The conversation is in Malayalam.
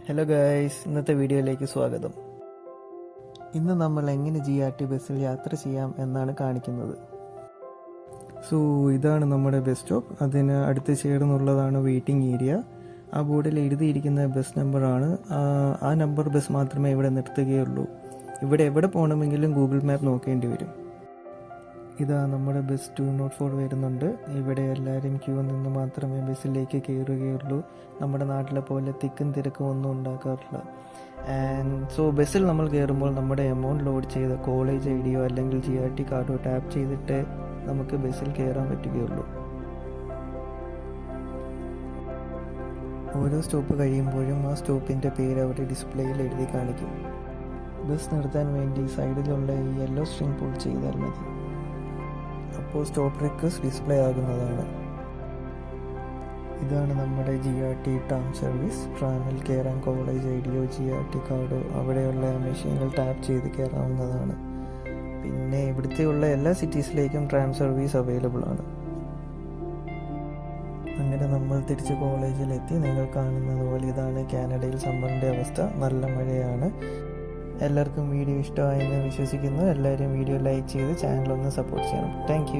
ഹലോ ഗൈസ്, ഇന്നത്തെ വീഡിയോയിലേക്ക് സ്വാഗതം. ഇന്ന് നമ്മൾ എങ്ങനെ GRT ബസ്സിൽ യാത്ര ചെയ്യാം എന്നാണ് കാണിക്കുന്നത്. ഇതാണ് നമ്മുടെ ബസ് സ്റ്റോപ്പ്. അതിന് അടുത്ത് ചേർന്നുള്ളതാണ് വെയിറ്റിംഗ് ഏരിയ. ആ ബോർഡിൽ എഴുതിയിരിക്കുന്ന ബസ് നമ്പറാണ്. ആ നമ്പർ ബസ് മാത്രമേ ഇവിടെ നിർത്തുകയുള്ളൂ. ഇവിടെ എവിടെ പോകണമെങ്കിലും ഗൂഗിൾ മാപ്പ് നോക്കേണ്ടി വരും. ഇതാ നമ്മുടെ ബസ് 204 വരുന്നുണ്ട്. ഇവിടെ എല്ലാവരും ക്യൂ നിന്ന് മാത്രമേ ബസ്സിലേക്ക് കയറുകയുള്ളൂ. നമ്മുടെ നാട്ടിലെ പോലെ തിക്കും തിരക്കും ഒന്നും ഉണ്ടാക്കാറില്ല. ബസ്സിൽ നമ്മൾ കയറുമ്പോൾ നമ്മുടെ എമൗണ്ട് ലോഡ് ചെയ്ത കോളേജ് ID അല്ലെങ്കിൽ GRT കാർഡോ ടാപ്പ് ചെയ്തിട്ട് നമുക്ക് ബസ്സിൽ കയറാൻ പറ്റുകയുള്ളൂ. ഓരോ സ്റ്റോപ്പ് കഴിയുമ്പോഴും ആ സ്റ്റോപ്പിൻ്റെ പേര് അവിടെ ഡിസ്പ്ലേയിൽ എഴുതി കാണിക്കും. ബസ് നിർത്താൻ വേണ്ടി സൈഡിലുള്ള ഈ യെല്ലോ സ്ട്രിങ് പുൾ ചെയ്താൽ മതി. അപ്പോൾ സ്റ്റോപ്പ് റിക്വസ്റ്റ് ഡിസ്പ്ലേ ആകുന്നതാണ്. ഇതാണ് നമ്മുടെ GRT ടേം സർവീസ്. ട്രാമിൽ കയറാൻ കോളേജ് ID GRT കാർഡോ അവിടെയുള്ള മെഷീനുകൾ ടാപ്പ് ചെയ്ത് കയറാവുന്നതാണ്. പിന്നെ ഇവിടുത്തെയുള്ള എല്ലാ സിറ്റീസിലേക്കും ട്രാം സർവീസ് അവൈലബിൾ ആണ്. അങ്ങനെ നമ്മൾ തിരിച്ച് കോളേജിലെത്തി. നിങ്ങൾ കാണുന്നത് പോലെ ഇതാണ് കാനഡയിൽ സമ്മറിൻ്റെ അവസ്ഥ. നല്ല മഴയാണ്. എല്ലാവർക്കും വീഡിയോ ഇഷ്ടമായെന്ന് വിശ്വസിക്കുന്നു. എല്ലാവരും വീഡിയോ ലൈക്ക് ചെയ്ത് ചാനലൊന്ന് സപ്പോർട്ട് ചെയ്യണം. താങ്ക്